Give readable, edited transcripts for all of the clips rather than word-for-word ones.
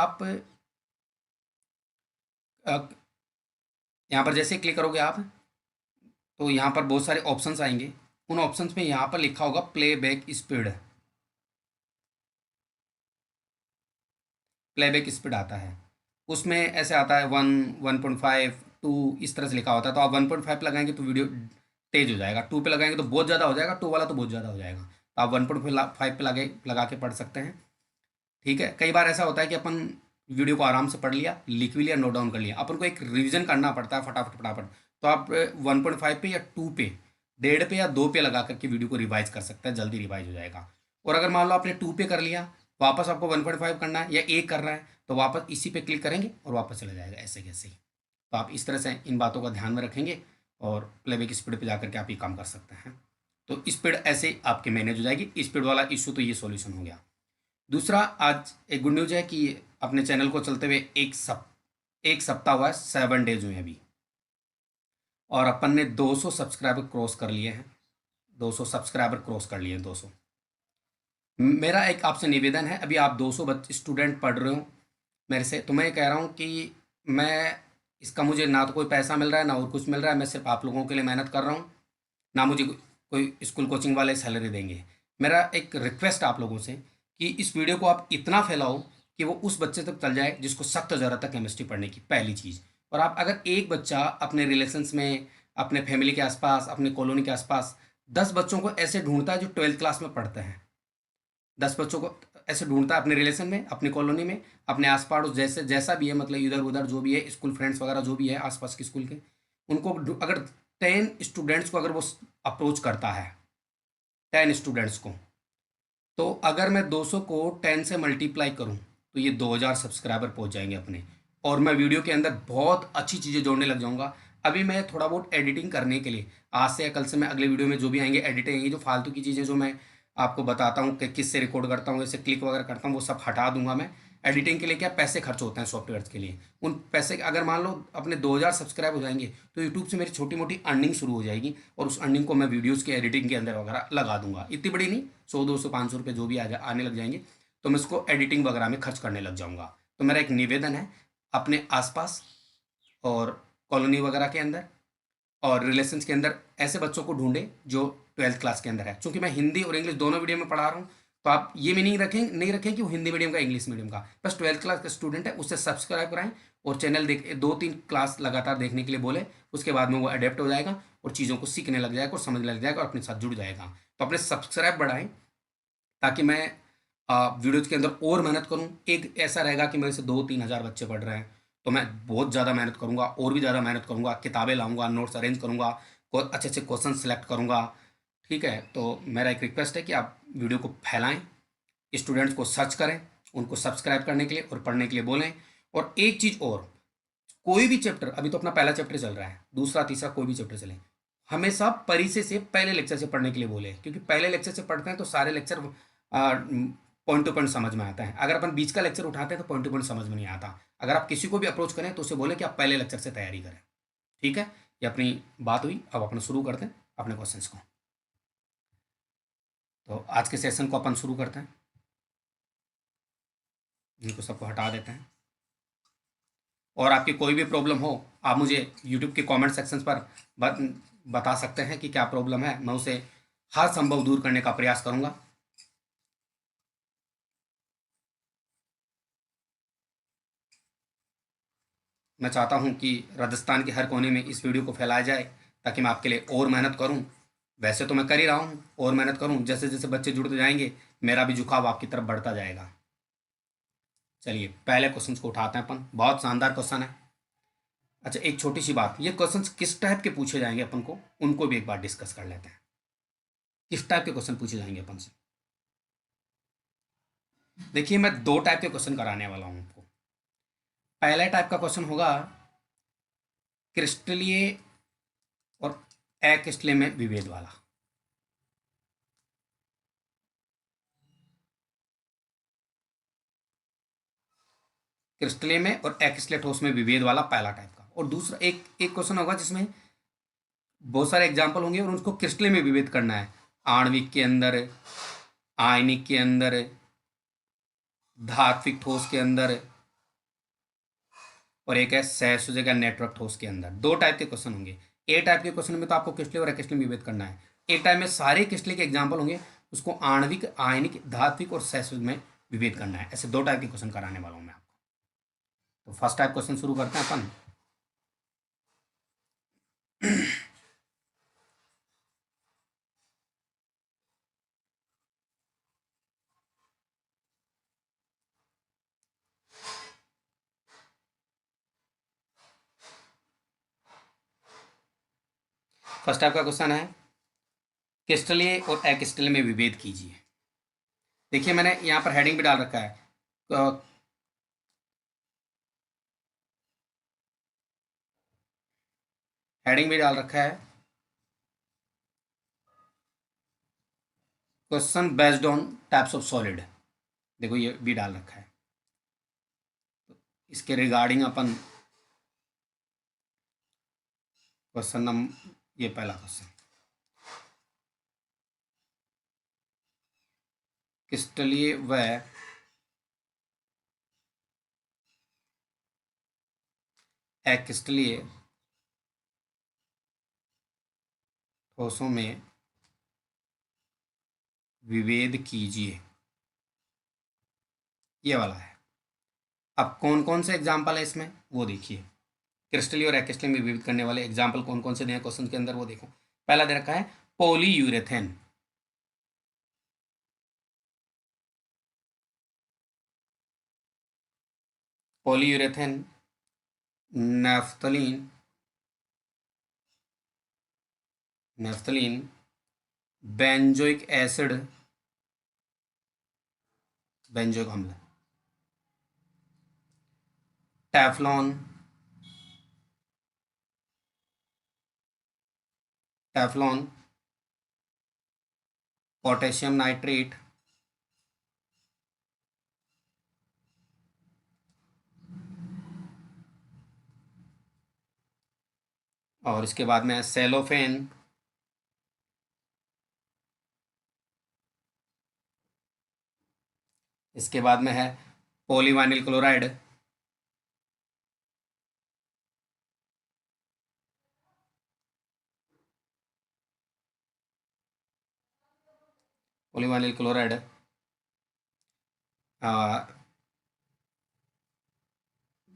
आप यहाँ पर जैसे क्लिक करोगे आप, तो यहाँ पर बहुत सारे ऑप्शंस आएंगे। उन ऑप्शंस में यहाँ पर लिखा होगा प्लेबैक स्पीड। प्लेबैक स्पीड आता है, उसमें ऐसे आता है 1, 1.5, 2, इस तरह से लिखा होता है। तो आप 1.5 लगाएंगे तो वीडियो तेज हो जाएगा, 2 पे लगाएंगे तो बहुत ज़्यादा हो जाएगा, 2 वाला तो बहुत ज़्यादा हो जाएगा। तो आप 1.5 पे लगा के पढ़ सकते हैं। ठीक है, कई बार ऐसा होता है कि अपन वीडियो को आराम से पढ़ लिया, लिख भी लिया, नोट डाउन कर लिया, अपन को एक रिवीजन करना पड़ता है फटाफट फटाफट। तो आप 1.5 पे या 2 पे, 1.5 पे या 2 पे लगा करके वीडियो को रिवाइज कर सकते हैं, जल्दी रिवाइज हो जाएगा। और अगर मान लो आपने 2 पे कर लिया, वापस आपको 1.5 करना है या 1 करना है, तो वापस इसी पे क्लिक करेंगे और वापस चला जाएगा, ऐसे कैसे ही। तो आप इस तरह से इन बातों का ध्यान में रखेंगे और प्लेबैक स्पीड पे जा करके आप ये काम कर सकते हैं। तो स्पीड ऐसे आपके मैनेज हो जाएगी। स्पीड वाला इशू तो ये सॉल्यूशन हो गया। दूसरा, आज एक गुड न्यूज़ है कि अपने चैनल को चलते हुए एक सप्ताह हुआ है, 7 डेज हुए हैं अभी, और अपन ने 200 सब्सक्राइबर क्रॉस कर लिए हैं। 200 सब्सक्राइबर क्रॉस कर लिए हैं, 200। मेरा एक आपसे निवेदन है, अभी आप 200 बच्चे स्टूडेंट पढ़ रहे हो मेरे से, तो मैं ये कह रहा हूँ कि मैं इसका मुझे ना तो कोई पैसा मिल रहा है ना और कुछ मिल रहा है, मैं सिर्फ आप लोगों के लिए मेहनत कर रहा हूँ। ना मुझे कोई स्कूल कोचिंग वाले सैलरी देंगे। मेरा एक रिक्वेस्ट आप लोगों से कि इस वीडियो को आप इतना फैलाओ कि वो उस बच्चे तक चल जाए जिसको सख्त ज़रूरत है केमिस्ट्री पढ़ने की, पहली चीज़। और आप अगर एक बच्चा अपने रिलेशंस में, अपने फैमिली के आसपास, अपने कॉलोनी के आसपास 10 बच्चों को ऐसे ढूंढता है जो 12th क्लास में पढ़ते हैं, 10 बच्चों को ऐसे ढूंढता है अपने रिलेशन में, अपनी कॉलोनी में, अपने आस पास, जैसे जैसा भी है, मतलब इधर उधर जो भी है, स्कूल फ्रेंड्स वगैरह जो भी है आसपास के स्कूल के, उनको अगर 10 स्टूडेंट्स को अगर वो अप्रोच करता है, 10 स्टूडेंट्स को, तो अगर मैं 200 को 10 से मल्टीप्लाई करूं तो ये 2000 सब्सक्राइबर पहुंच जाएंगे अपने। और मैं वीडियो के अंदर बहुत अच्छी चीज़ें जोड़ने लग जाऊंगा। अभी मैं थोड़ा बहुत एडिटिंग करने के लिए, आज से या कल से मैं अगले वीडियो में जो भी आएंगे एडिटिंग, ये जो फालतू की चीज़ें जो मैं आपको बताता हूँ कि किससे रिकॉर्ड करता हूँ, जैसे क्लिक वगैरह करता हूँ, वो सब हटा दूंगा मैं। एडिटिंग के लिए क्या पैसे खर्च होते हैं सॉफ्टवेयर के लिए, उन पैसे अगर मान लो अपने 2000 सब्सक्राइब हो जाएंगे तो यूट्यूब से मेरी छोटी मोटी अर्निंग शुरू हो जाएगी, और उस अर्निंग को मैं वीडियोज़ की एडिटिंग के अंदर वगैरह लगा दूंगा। इतनी बड़ी नहीं, 100, 200, 500 रुपये जो भी आने लग जाएंगे, तो मैं उसको एडिटिंग वगैरह में खर्च करने लग जाऊंगा। तो मेरा एक निवेदन है, अपने आसपास और कॉलोनी वगैरह के अंदर और रिलेशंस के अंदर ऐसे बच्चों को ढूंढे जो 12th क्लास के अंदर है। क्योंकि मैं हिंदी और इंग्लिश दोनों मीडियम में पढ़ा रहा हूँ, तो आप ये मीनिंग नहीं रखें कि वो हिंदी मीडियम का इंग्लिश मीडियम का, बस 12th क्लास का स्टूडेंट है, उससे सब्सक्राइब कराएं और चैनल देख 2-3 क्लास लगातार देखने के लिए बोले। उसके बाद में वो अडेप्ट हो जाएगा और चीज़ों को सीखने लग जाएगा और समझने लग जाएगा और अपने साथ जुड़ जाएगा। तो अपने सब्सक्राइब बढ़ाएं ताकि मैं वीडियोज़ के अंदर और मेहनत करूँ। एक ऐसा रहेगा कि मेरे से 2-3 हज़ार बच्चे पढ़ रहे हैं, तो मैं बहुत ज़्यादा मेहनत करूँगा, और भी ज़्यादा मेहनत करूँगा, किताबें लाऊँगा, नोट्स अरेंज करूँगा, अच्छे अच्छे क्वेश्चन सेलेक्ट करूँगा। ठीक है, तो मेरा एक रिक्वेस्ट है कि आप वीडियो को फैलाएं, स्टूडेंट्स को सर्च करें, उनको सब्सक्राइब करने के लिए और पढ़ने के लिए बोलें। और एक चीज़ और, कोई भी चैप्टर, अभी तो अपना पहला चैप्टर चल रहा है, दूसरा तीसरा कोई भी चैप्टर चले, हमेशा परिचय से पहले लेक्चर से पढ़ने के लिए बोले, क्योंकि पहले लेक्चर से पढ़ते हैं तो सारे लेक्चर पॉइंट टू पॉइंट समझ में आता है। अगर अपन बीच का लेक्चर उठाते हैं तो पॉइंट टू पॉइंट समझ में नहीं आता। अगर आप किसी को भी अप्रोच करें तो उसे बोले कि आप पहले लेक्चर से तैयारी करें। ठीक है, ये अपनी बात हुई, अब अपना शुरू करते हैं अपने क्वेश्चंस को। तो आज के सेशन को अपन शुरू करते हैं, इनको सबको हटा देते हैं। और आपकी कोई भी प्रॉब्लम हो, आप मुझे यूट्यूब के कमेंट सेक्शन पर बता सकते हैं कि क्या प्रॉब्लम है, मैं उसे हर संभव दूर करने का प्रयास करूंगा। मैं चाहता हूं कि राजस्थान के हर कोने में इस वीडियो को फैलाया जाए ताकि मैं आपके लिए और मेहनत करूं। वैसे तो मैं कर ही रहा हूं, और मेहनत करूं, जैसे जैसे बच्चे जुड़ते जाएंगे मेरा भी झुकाव आपकी तरफ बढ़ता जाएगा। चलिए पहले क्वेश्चन को उठाते हैं अपन, बहुत शानदार क्वेश्चन है। अच्छा, एक छोटी सी बात, ये क्वेश्चन किस टाइप के पूछे जाएंगे अपन को, उनको भी एक बार डिस्कस कर लेते हैं। किस टाइप के क्वेश्चन पूछे जाएंगे अपन से? देखिए, मैं 2 टाइप के क्वेश्चन कराने वाला हूं आपको। पहला टाइप का क्वेश्चन होगा क्रिस्टलीय और अक्रिस्टलीय में विभेद वाला। क्रिस्टलीय में और अक्रिस्टलीय ठोस में विभेद वाला पहला टाइप का। और दूसरा एक एक क्वेश्चन होगा जिसमें बहुत सारे एग्जाम्पल होंगे और उनको क्रिस्टलीय में विभेद करना है। आणविक के अंदर, आयनिक के अंदर, धात्विक ठोस के अंदर, और एक है सहसुजक या नेटवर्क ठोस के अंदर। दो टाइप के क्वेश्चन होंगे। ए टाइप के क्वेश्चन में तो आपको क्रिस्टलीय और अक्रिस्टलीय में विभेद करना है। ए टाइप में सारे क्रिस्टलीय के एग्जाम्पल होंगे, उसको आणविक, आयनिक, धात्विक और सहसुजक में विभेद करना है। ऐसे दो टाइप के क्वेश्चन कराने वाला हूँ मैं आपको। तो फर्स्ट टाइप क्वेश्चन शुरू करते हैं अपन। फर्स्ट टाइप का क्वेश्चन है, क्रिस्टलीय और अक्रिस्टलीय में विभेद कीजिए। देखिए मैंने यहाँ पर हेडिंग भी डाल रखा है, हेडिंग भी डाल रखा है, question based on types of solid. देखो ये भी डाल रखा है। इसके रिगार्डिंग अपन क्वेश्चन नंबर, ये पहला क्वेश्चन, क्रिस्टलीय व अक्रिस्टलीय ठोसों में विभेद कीजिए, ये वाला है। अब कौन कौन से एग्जाम्पल है इसमें वो देखिए। क्रिस्टलीय और अक्रिस्टलीय में विभेद करने वाले एग्जाम्पल कौन कौन से दिए क्वेश्चन के अंदर वो देखो। पहला दे रखा है polyurethane, polyurethane, naphthalene, naphthalene, benzoic acid, benzoic अम्ल, टेफ्लॉन, टेफ्लॉन, पोटेशियम नाइट्रेट, और इसके बाद में सेलोफेन, इसके बाद में है पॉलीवाइनिल क्लोराइड, पॉलीवाइनिल क्लोराइड,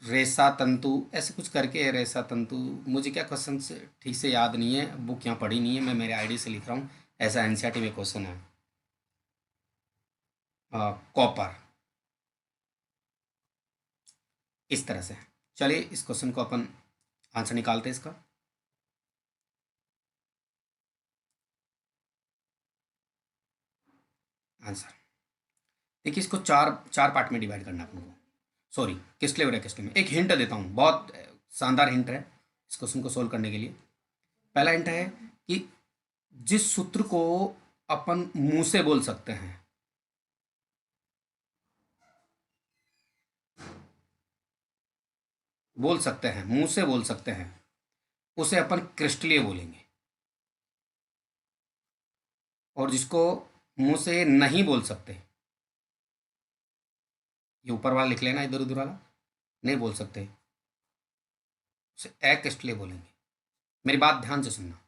रेसा तंतु, ऐसे कुछ करके है रेसा तंतु। मुझे क्या क्वेश्चन से ठीक से याद नहीं है, बुक यहाँ पढ़ी नहीं है, मैं मेरे आईडी से लिख रहा हूँ। ऐसा एनसीईआरटी में क्वेश्चन है। कॉपर, इस तरह से। चलिए इस क्वेश्चन को अपन आंसर निकालते हैं इसका। आंसर देखिए, इसको चार चार पार्ट में डिवाइड करना है अपन को। सॉरी, क्रिस्टलीय और अक्रिस्टलीय में। एक हिंट देता हूँ, बहुत शानदार हिंट है इस क्वेश्चन को सोल्व करने के लिए। पहला हिंट है कि जिस सूत्र को अपन मुंह से बोल सकते हैं, मुंह से बोल सकते हैं, उसे अपन क्रिस्टलीय बोलेंगे। और जिसको मुंह से नहीं बोल सकते, ये ऊपर वाला लिख लेना, इधर उधर वाला नहीं बोल सकते, उसे अक्रिस्टलीय बोलेंगे। मेरी बात ध्यान से सुनना।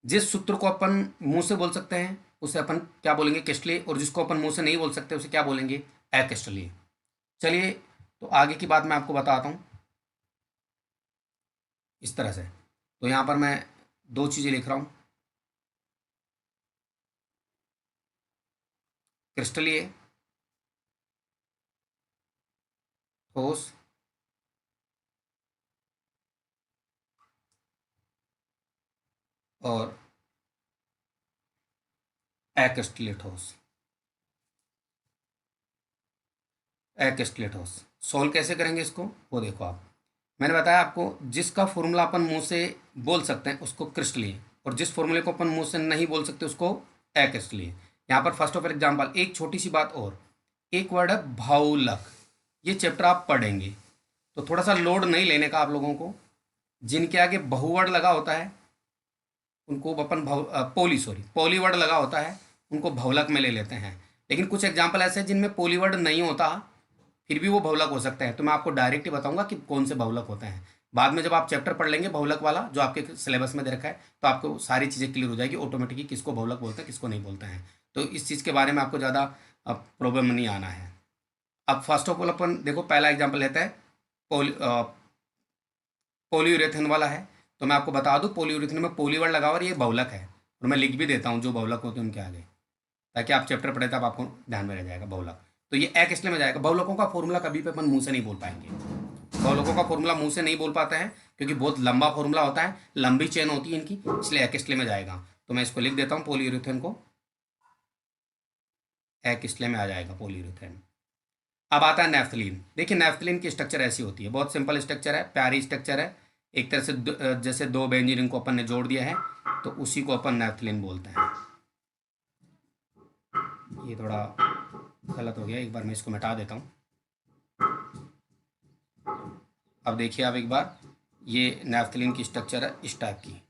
जिस सूत्र को अपन मुंह से बोल सकते हैं उसे अपन क्या बोलेंगे, क्रिस्टलीय। और जिसको अपन मुंह से नहीं बोल सकते उसे क्या बोलेंगे, अक्रिस्टलीय। चलिए तो आगे की बात मैं आपको बताता हूँ इस तरह से। तो यहाँ पर मैं दो चीज़ें लिख रहा हूँ, क्रिस्टलीय ठोस और अक्रिस्टलीय ठोस। अक्रिस्टलीय ठोस सोल्व कैसे करेंगे इसको वो देखो आप। मैंने बताया आपको, जिसका फॉर्मूला अपन मुंह से बोल सकते हैं उसको क्रिस्टलीय, और जिस फॉर्मूले को अपन मुंह से नहीं बोल सकते उसको अक्रिस्टलीय। यहाँ पर फर्स्ट ऑफ एग्जाम्पल, एक छोटी सी बात और, एक वर्ड है भावुलक। ये चैप्टर आप पढ़ेंगे तो थोड़ा सा लोड नहीं लेने का आप लोगों को। जिनके आगे बहुवर्ड लगा होता है उनको अपन पोली वर्ड लगा होता है उनको भवलक में ले लेते हैं। लेकिन कुछ एग्जाम्पल ऐसे हैं जिनमें पोली वर्ड नहीं होता, फिर भी वो बहुलक हो सकते हैं। तो मैं आपको डायरेक्ट ही बताऊंगा कि कौन से बहुलक होते हैं। बाद में जब आप चैप्टर पढ़ लेंगे बहुलक वाला जो आपके सिलेबस में दे रखा है, तो आपको सारी चीज़ें क्लियर हो जाएगी ऑटोमेटिकली, किसको बहुलक बोलते हैं किसको नहीं बोलते हैं। तो इस चीज़ के बारे में आपको ज़्यादा प्रॉब्लम नहीं आना है। अब फर्स्ट ऑफ ऑल अपन देखो पहला एग्जाम्पल लेता है पोली पोलीयूरेथेन वाला है। तो मैं आपको बता दूं पोलीयूरेथेन में पोली वर्ड लगा हुआ और ये बहुलक है, और मैं लिख भी देता हूँ जो बहुलक होते हैं उनके आगे, ताकि आप चैप्टर पढ़े तब आपको ध्यान में रह जाएगा बहुलक। तो ये एक इसलिए में जाएगा, बहुलकों का फॉर्मूला कभी भी अपन मुंह से नहीं बोल पाएंगे। बहुलकों का फॉर्मूला मुंह से नहीं बोल पाते हैं क्योंकि बहुत लंबा फॉर्मूला होता है, लंबी चेन होती है इनकी, इसलिए एक इसलिए में जाएगा। तो मैं इसको लिख देता हूँ पोलीयूरेथेन को, एक इसलिए में आ जाएगा पोलीयूरेथेन। अब आता है नेफ्थलीन। देखिए नेफ्थलीन की स्ट्रक्चर ऐसी होती है, बहुत सिंपल स्ट्रक्चर है, प्यारी स्ट्रक्चर है। एक तरह से जैसे दो बेंजीन इनको अपन ने जोड़ दिया है, तो उसी को अपन नेफ्थलीन बोलते हैं। ये थोड़ा गलत हो गया, एक बार मैं इसको मिटा देता हूँ। अब देखिए आप एक बार, ये नेफ्थलीन की स्ट्रक्चर है इस टाइप की।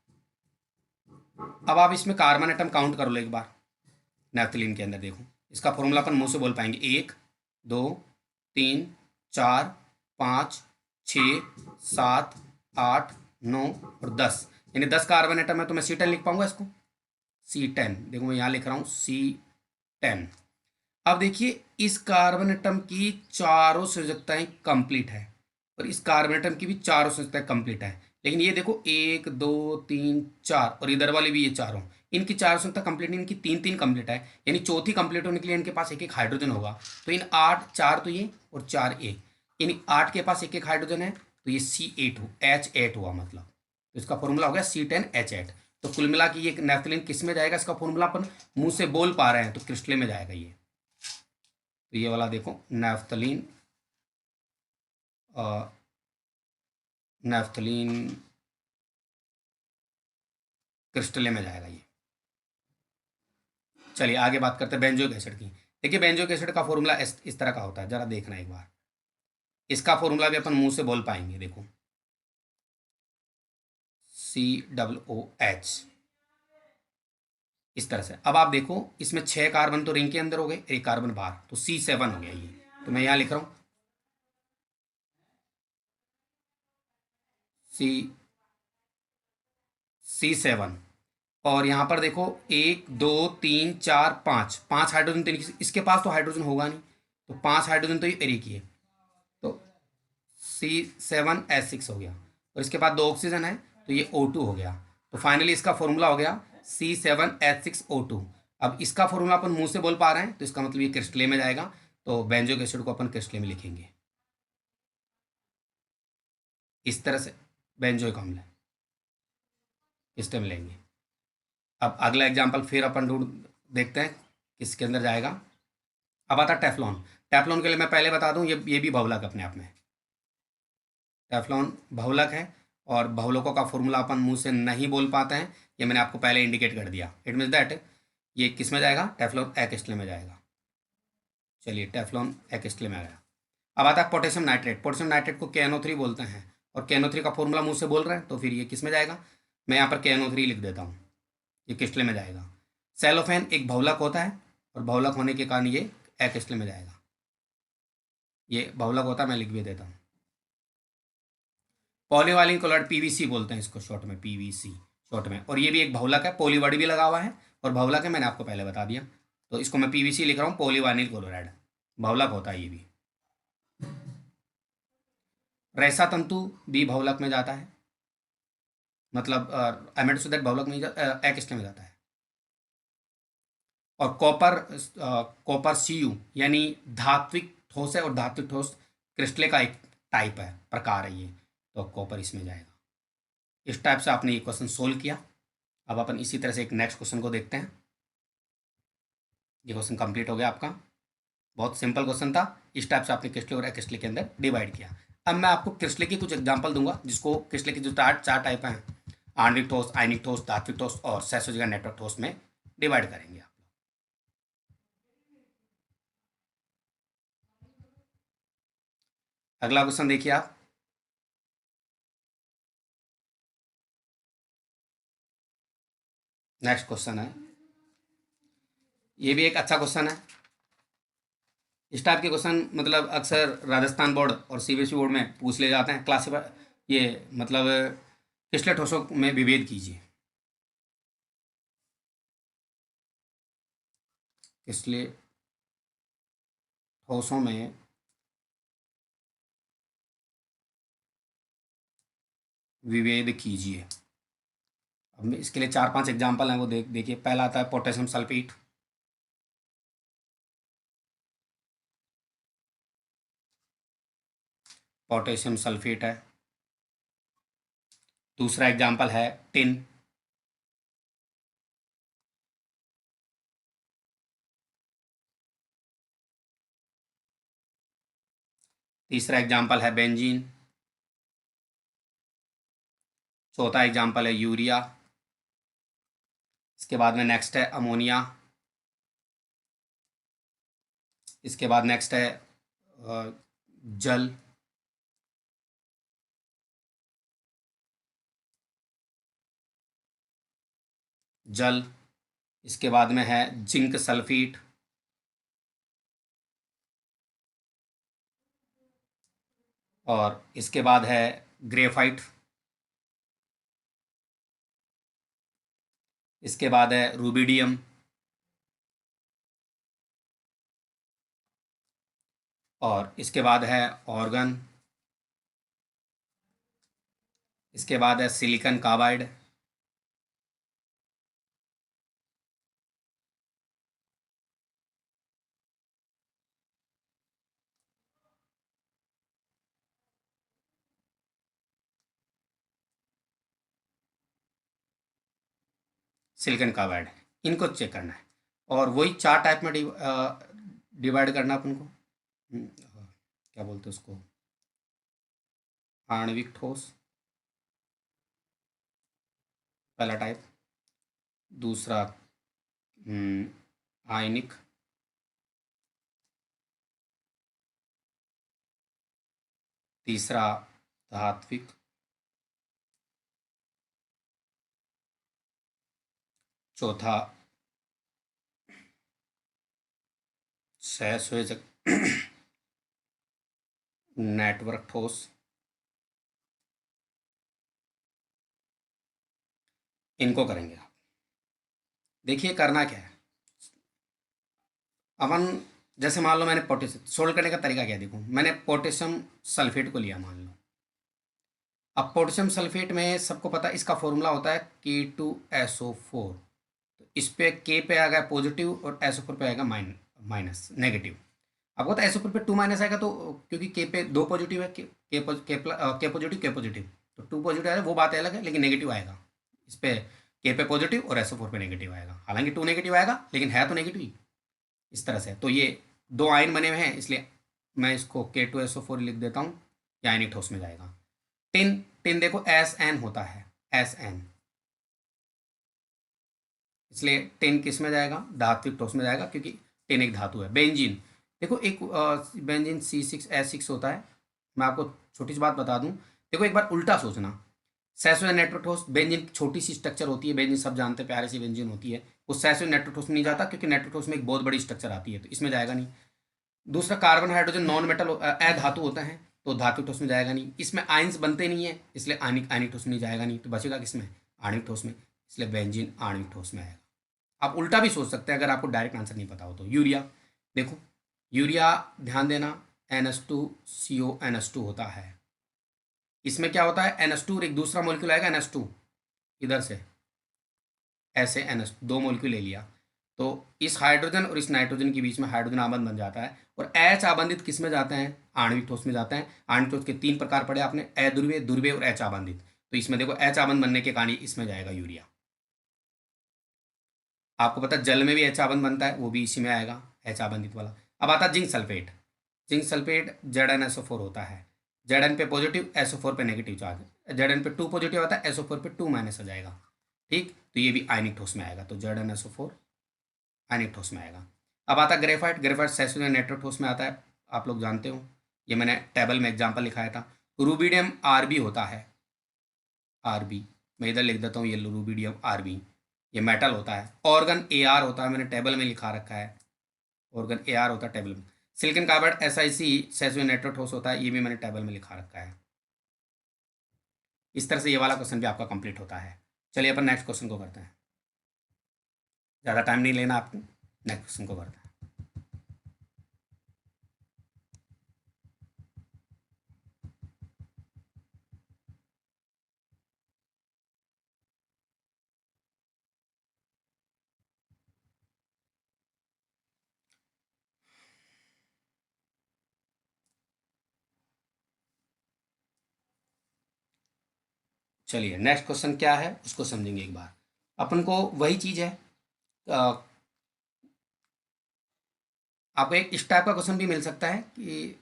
अब आप इसमें कार्बन एटम काउंट कर लो एक बार। नेफ्थलीन के अंदर देखो, इसका फॉर्मूला अपन मुंह से बोल पाएंगे, 1 2 3 4 5 6 7 8 9 और 10, यानी 10 कार्बन एटम है। तो मैं C10 लिख पाऊंगा इसको, C10। देखो मैं यहाँ लिख रहा हूँ C10। अब देखिए इस कार्बन एटम की चारों संयोजकताएं कंप्लीट है, और इस कार्बन एटम की भी चारों संयोजकताएं कंप्लीट है। लेकिन ये देखो 1 2 3 4, और इधर वाली भी ये चारों, इनकी चारों संयोजकता कंप्लीट नहीं, इनकी तीन तीन कंप्लीट है। यानी चौथी कंप्लीट होने के लिए इनके पास एक एक हाइड्रोजन होगा। तो इन 8, 4 तो ये और 4 ये, इन 8 के पास एक एक हाइड्रोजन है, तो ये C8 H8 हुआ मतलब। तो इसका फॉर्मूला हो गया C10H8। तो कुल मिला के ये नेफ्थलीन किस में जाएगा, इसका फॉर्मूला अपन मुंह से बोल पा रहे हैं तो क्रिस्टल में जाएगा ये। तो ये वाला देखो नेफ्थलीन, नेफ्थलीन क्रिस्टल में जाएगा ये। चलिए आगे बात करते हैं बेंजोइक एसिड की। देखिए बेंजोइक एसिड का फॉर्मूला इस तरह का होता है, जरा देखना एक बार। इसका फॉर्मूला भी अपन मुंह से बोल पाएंगे, देखो COOH, इस तरह से। अब आप देखो इसमें 6 कार्बन तो रिंग के अंदर हो गए, एक कार्बन बाहर, तो C7 हो गया ये। तो मैं यहाँ लिख रहा हूँ C7। और यहाँ पर देखो 1 2 3 4 5, 5 हाइड्रोजन तो इसके पास तो हाइड्रोजन होगा नहीं, तो 5 हाइड्रोजन तो ये एक ही है, तो C7H6 हो गया। और इसके बाद 2 ऑक्सीजन है, तो ये O2 हो गया। तो फाइनली इसका फॉर्मूला हो गया C7H6O2। अब इसका फॉर्मूला अपन मुंह से बोल पा रहे हैं, तो इसका मतलब ये क्रिस्टले में जाएगा। तो बेंजोइक एसिड को अपन क्रिस्टले में लिखेंगे इस तरह से, बेंजोइक अम्ल क्रिस्टल में लेंगे। अब अगला एग्जाम्पल फिर अपन ढूंढ देखते हैं किसके अंदर जाएगा। अब आता है टेफ्लॉन। टेफ्लॉन के लिए मैं पहले बता दूं, ये भी बहुलक अपने आप में, टेफ्लॉन बहुलक है। और बहुलकों का फॉर्मूला अपन मुंह से नहीं बोल पाते हैं, ये मैंने आपको पहले इंडिकेट कर दिया। इट मीन्स दैट ये किस में जाएगा, टेफ्लॉन एक्रिस्टल में जाएगा। चलिए टेफ्लॉन एक्रिस्टल में आ गया। अब आता है पोटेशियम नाइट्रेट। पोटेशियम नाइट्रेट को KNO3 बोलते हैं, और KNO3 का फॉर्मूला मुंह से बोल रहे हैं, तो फिर ये किस में जाएगा, मैं यहाँ पर KNO3 लिख देता हूँ, ये क्रिस्टल में जाएगा। सेलोफेन एक बहुलक होता है, और बहुलक होने के कारण ये एक्रिस्टल में जाएगा। ये बहुलक होता है, मैं लिख भी देता हूँ। पॉलीवालिन क्लोराइड PVC बोलते हैं इसको शॉर्ट में, PVC शॉर्ट में। और ये भी एक बहुलक है, पॉलीवर्ड भी लगा हुआ है और बहुलक है, मैंने आपको पहले बता दिया। तो इसको मैं PVC लिख रहा हूँ, पॉलीवानिल क्लोराइड बहुलक होता है ये भी। रेसा तंतु भी बहुलक में जाता है, मतलब एमेडोसोडेट बहुलक में एक्रिस्टल में जाता है। और कॉपर Cu यानी धात्विक ठोस है, और धात्विक ठोस क्रिस्टल का एक टाइप है, प्रकार है ये, तो कॉपर इसमें जाएगा। इस टाइप से आपने ये क्वेश्चन सोल्व किया। अब अपन इसी तरह से एक नेक्स्ट क्वेश्चन को देखते हैं। ये क्वेश्चन कंप्लीट हो गया आपका, बहुत सिंपल क्वेश्चन था। इस टाइप से आपने क्रिस्टल और एक्रिस्टल के अंदर डिवाइड किया। अब मैं आपको क्रिस्टल की कुछ एग्जांपल दूंगा, जिसको क्रिस्टल की जो चार टाइप हैं, आणविक ठोस, आयनिक ठोस, धात्विक ठोस और सैद्धांतिक नेटवर्क ठोस में डिवाइड करेंगे आप। अगला क्वेश्चन देखिए आप। नेक्स्ट क्वेश्चन है, ये भी एक अच्छा क्वेश्चन है। इस टाइप के क्वेश्चन मतलब अक्सर राजस्थान बोर्ड और सीबीएसई बोर्ड में पूछ ले जाते हैं। क्लासीफाई ये मतलब पिछले ठोसों में विभेद कीजिए। पिछले ठोसों में विभेद कीजिए। अब इसके लिए 4-5 एग्जाम्पल हैं, वो देखिए। पहला आता है पोटेशियम सल्फेट। पोटेशियम सल्फेट है। दूसरा एग्जाम्पल है टिन। तीसरा एग्जाम्पल है बेंजीन। चौथा एग्जाम्पल है यूरिया। इसके बाद में नेक्स्ट है अमोनिया। इसके बाद नेक्स्ट है जल। जल। इसके बाद में है जिंक सल्फेट। और इसके बाद है ग्रेफाइट। इसके बाद है रूबिडियम। और इसके बाद है ऑर्गन। इसके बाद है सिलिकॉन कार्बाइड। सिलिकॉन कार्बाइड, इनको चेक करना है। और वही 4 टाइप में डिवाइड करना अपन को। क्या बोलते हैं उसको, आणविक ठोस पहला टाइप। दूसरा आयनिक। तीसरा धात्विक। चौथा सहसंयोजक नेटवर्क ठोस। इनको करेंगे आप। देखिए करना क्या है। अपन जैसे मान लो मैंने पोटेशियम सोल्व करने का तरीका क्या, देखो मैंने पोटेशियम सल्फेट को लिया मान लो। अब पोटेशियम सल्फेट में सबको पता है इसका फॉर्मूला होता है K2SO4। तो इस पे के पे आ गया पॉजिटिव और SO4 पे आएगा माइनस नेगेटिव। आपको पता है SO4 पे 2 माइनस आएगा, तो क्योंकि के पे 2 पॉजिटिव है, के पॉजिटिव के पॉजिटिव, तो 2 पॉजिटिव आएगा, वो बात अलग है, लेकिन नेगेटिव आएगा इस पे। के पे पॉजिटिव और SO4 पे नेगेटिव आएगा, हालांकि 2 नेगेटिव आएगा लेकिन है तो नेगेटिव ही। इस तरह से तो ये 2 आयन बने हुए हैं, इसलिए मैं इसको K2SO4 लिख देता हूँ। ये आयनिक ठोस में जाएगा। टिन, टिन देखो SN होता है, SN, इसलिए टिन किस में जाएगा, धात्विक ठोस में जाएगा, क्योंकि टिन एक धातु है। बेंजीन देखो एक बेंजीन C6H6 होता है। मैं आपको छोटी सी बात बता दूं, देखो एक बार उल्टा सोचना। सैसो नेट्रो ठोस, बेंजीन छोटी सी स्ट्रक्चर होती है, बेंजीन सब जानते हैं, प्यारे सी बेंजीन होती है, वो सैसो नेट्रो ठोस में नहीं जाता, क्योंकि नेट्रो ठोस में एक बहुत बड़ी स्ट्रक्चर आती है, तो इसमें जाएगा नहीं। दूसरा कार्बन हाइड्रोजन नॉन मेटल अधातु होता है, तो धातु ठोस में जाएगा नहीं। इसमें आयंस बनते नहीं है, इसलिए आयनिक आयनिक ठोस में नहीं जाएगा नहीं, तो बचेगा किसमें, आणविक ठोस में, इसलिए बेंजीन आणविक ठोस में आएगा। आप उल्टा भी सोच सकते हैं अगर आपको डायरेक्ट आंसर नहीं पता हो तो। यूरिया देखो, यूरिया ध्यान देना NH2CO NH2 होता है। इसमें क्या होता है NH2 और एक दूसरा मोलिक्यूल आएगा NH2 इधर से, ऐसे NH दो मोलिक्यूल ले लिया, तो इस हाइड्रोजन और इस नाइट्रोजन के बीच में हाइड्रोजन आबंध बन जाता है। और H आबंधित किस में जाते हैं, आणविक ठोस में जाते हैं। आणविक ठोस के 3 प्रकार पढ़े आपने, अध्रुवीय, ध्रुवीय और H आबंधित। तो इसमें देखो H आबंध बनने के कारण इसमें जाएगा यूरिया। आपको पता है जल में भी H आबंध बनता है, वो भी इसी में आएगा, H आबंधित वाला। अब आता है zinc sulphate. Zinc sulphate ZnSO4 होता है। Zn पे पॉजिटिव, SO4 पे नेगेटिव चार्ज। Zn पे 2 पॉजिटिव आता है, SO4 पे 2 माइनस हो जाएगा। ठीक, तो ये भी आयनिक ठोस में आएगा, तो ZnSO4 आयनिक ठोस में आएगा। अब आता है ग्रेफाइट। ग्रेफाइट सैसोनियन नेट्रो ठोस में आता है, आप लोग जानते हो, ये मैंने टेबल में एग्जाम्पल लिखाया था। रूबिडियम RB होता है, RB मैं इधर लिख देता हूँ, ये रूबिडियम RB, ये मेटल होता है। ऑर्गन AR होता है, मैंने टेबल में लिखा रखा है, ऑर्गन AR होता है टेबल में। सिलिकॉन कार्बाइड SiC सेसो नेटवर्क ठोस होता है, ये भी मैंने टेबल में लिखा रखा है। इस तरह से ये वाला क्वेश्चन भी आपका कंप्लीट होता है। चलिए अपन नेक्स्ट क्वेश्चन को करते हैं, ज़्यादा टाइम नहीं लेना आपको, नेक्स्ट क्वेश्चन को करते हैं। चलिए नेक्स्ट क्वेश्चन क्या है उसको समझेंगे एक बार। अपन को वही चीज़ है, आपको एक इस टाइप का क्वेश्चन भी मिल सकता है कि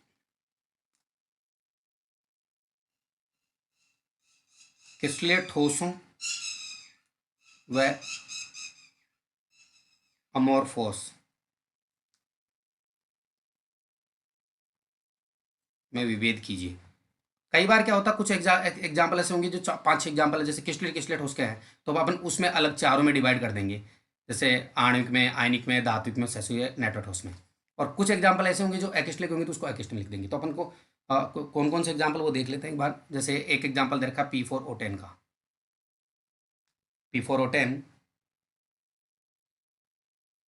क्रिस्टलीय ठोसों व अमोर्फोस में विभेद कीजिए। कई बार क्या होता है, कुछ एग्जाम्पल ऐसे होंगे जो 5-6 एग्जाम्पल है, जैसे क्रिस्टलीय ठोस क्या है तो अब अपन उसमें अलग चारों में डिवाइड कर देंगे, जैसे आणविक में, आयनिक में, धात्विक में, सेसुय नेटवर्क ठोस में। और कुछ एग्जाम्पल ऐसे होंगे जो एक्रिस्टलिक होंगे तो उसको एक्रिस्टल लिख देंगे। तो अपन को कौन कौन से एग्जाम्पल वो देख लेते हैं एक बार। जैसे एक एग्जाम्पल दे रखा P4O10 का, P4O10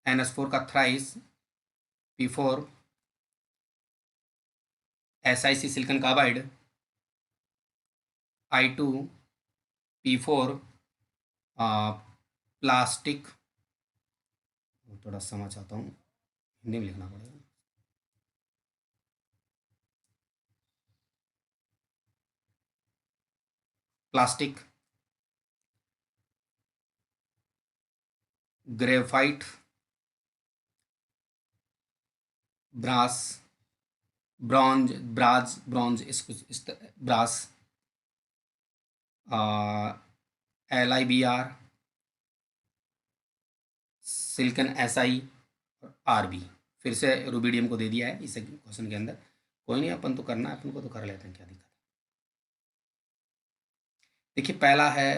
NH4 का थ्राइस, P4 SiC silicon carbide, I2 P4 plastic, थोड़ा समझ चाहता हूँ, हिंदी में लिखना पड़ेगा, plastic, graphite, brass, bronze, bronze brass, LIBR, silicon SI और RB। फिर से रूबीडियम को दे दिया है इस क्वेश्चन के अंदर। कोई नहीं, अपन तो करना है, अपन को तो कर लेते हैं, क्या दिक्कत है। देखिए पहला है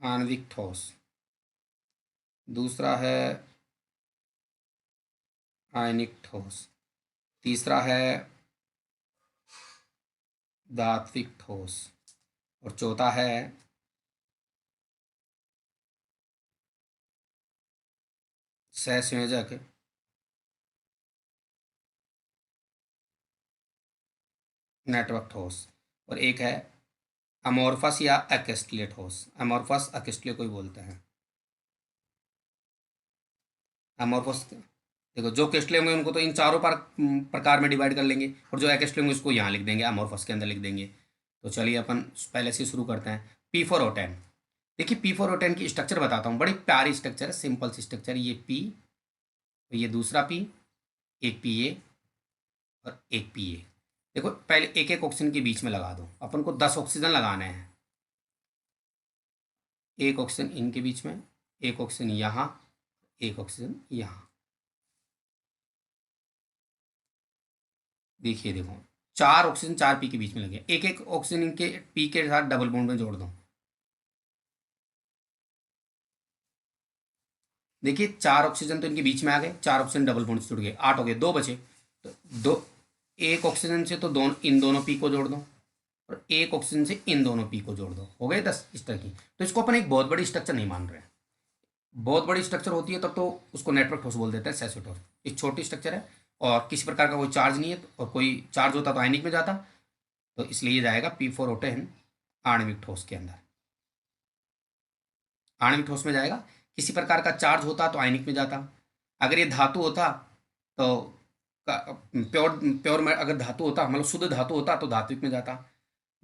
आणविक ठोस, दूसरा है आयनिक ठोस, तीसरा है धात्विक ठोस और चौथा है सहसंयोजक नेटवर्क ठोस, और एक है अमोर्फस या एक्रिस्टलीय ठोस। अमोर्फस एक्रिस्टलीय को ही बोलते हैं। अमोर्फस देखो, जो क्रिस्टलीय होंगे उनको तो इन चारों प्रकार में डिवाइड कर लेंगे, और जो एक्रिस्टलीय होंगे उसको यहाँ लिख देंगे, अमोर्फस के अंदर लिख देंगे। तो चलिए अपन पहले से शुरू करते हैं। P4O10, देखिए P4O10 की स्ट्रक्चर बताता हूँ, बड़ी प्यारी स्ट्रक्चर है, सिंपल सी स्ट्रक्चर। ये P, ये दूसरा P, एक PA और एक PA। देखो पहले एक एक ऑक्सीजन के बीच में लगा दो, अपन को 10 ऑक्सीजन लगाने हैं। एक ऑक्सीजन इनके बीच में, एक ऑक्सीजन यहाँ, एक ऑक्सीजन यहाँ। देखिए देखो, 4 ऑक्सीजन 4 P के बीच में लगे, एक एक ऑक्सीजन इनके P के साथ डबल बॉन्ड में जोड़ दो। देखिए 4 ऑक्सीजन तो इनके बीच में आ गए, 4 ऑक्सीजन डबल बॉन्ड से जुड़ गए, 8 हो गए, 2 बचे। तो दो, एक ऑक्सीजन से तो इन दोनों P को जोड़ दो, और एक ऑक्सीजन से इन दोनों P को जोड़ दो, हो गए 10 इस तरह की। तो इसको अपन एक बहुत बड़ी स्ट्रक्चर नहीं मान रहे हैं। बहुत बड़ी स्ट्रक्चर होती है तब तो उसको नेटवर्क ठोस बोल देते हैं, सेसोठोस। एक छोटी स्ट्रक्चर है और किसी प्रकार का कोई चार्ज नहीं है, और कोई चार्ज होता तो आयनिक में जाता, तो इसलिए ये जाएगा P4O10 आणविक ठोस के अंदर। आणविक ठोस में जाएगा। किसी प्रकार का चार्ज होता तो आयनिक में जाता। अगर ये धातु होता तो प्योर प्योर में, अगर धातु होता मतलब शुद्ध धातु होता तो धात्विक में जाता।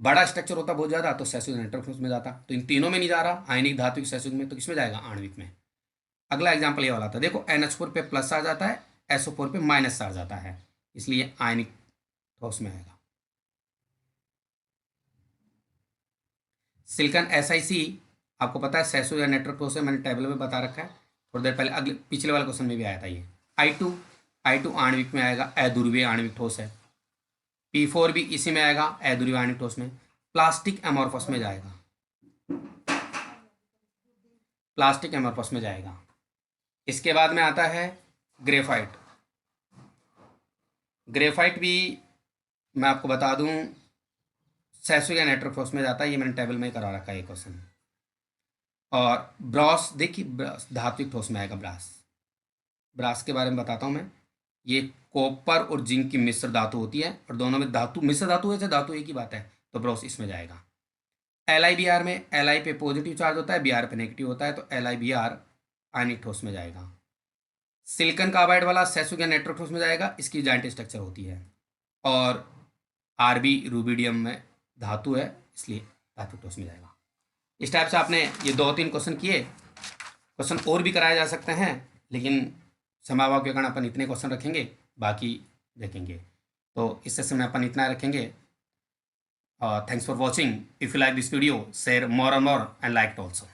बड़ा स्ट्रक्चर होता बहुत ज़्यादा तो सेसुइक नेटवर्क ठोस में जाता। तो इन तीनों में नहीं जा रहा, आयनिक, धात्विक, सेसुइक में, तो किसमें जाएगा? आणविक में। अगला एग्जाम्पल ये वाला था, देखो NH4 पे प्लस आ जाता है, SO4 पे माइनस आ जाता है, इसलिए आयनिक ठोस में आएगा। सिलिकॉन SiC आपको पता है सेसो या नेटवर्क ठोस है, मैंने टेबल में बता रखा है थोड़ी देर पहले, अगले पिछले वाले क्वेश्चन में भी आया था ये। I2 आणविक में आएगा, अध्रुवीय आणविक ठोस है। P4 भी इसी में आएगा, अध्रुवीय आणविक ठोस में। प्लास्टिक एमोर्फस में जाएगा, प्लास्टिक एमोर्फस में जाएगा। इसके बाद में आता है ग्रेफाइट। ग्रेफाइट भी मैं आपको बता दूं सेसो या नेट्रोफॉस में जाता है, ये मैंने टेबल में ही करा रखा है ये क्वेश्चन। और ब्रॉस, देखिए धात्विक ठोस में आएगा ब्रास। ब्रास के बारे में बताता हूँ मैं। ये कॉपर और जिंक की मिश्र धातु होती है, और दोनों में धातु मिश्र धातु है, चाहे धातु एक ही बात है, तो ब्रॉस इसमें जाएगा। LiBr में Li पे पॉजिटिव चार्ज होता है, Br पे नेगेटिव होता है, तो LiBr आयनिक ठोस में जाएगा। सिलिकॉन कार्बाइड वाला सेसो या नेट्रो ठोस में जाएगा, इसकी जाइंट स्ट्रक्चर होती है। और Rb रूबिडियम में धातु है, इसलिए धातु ठोस में जाएगा। इस टाइप से आपने ये 2-3 क्वेश्चन किए। क्वेश्चन और भी कराए जा सकते हैं, लेकिन समाभाव के कारण अपन इतने क्वेश्चन रखेंगे, बाकी देखेंगे। तो इस सेशन में अपन इतना रखेंगे। Thanks for watching. If you like this video, share more and more and like it also.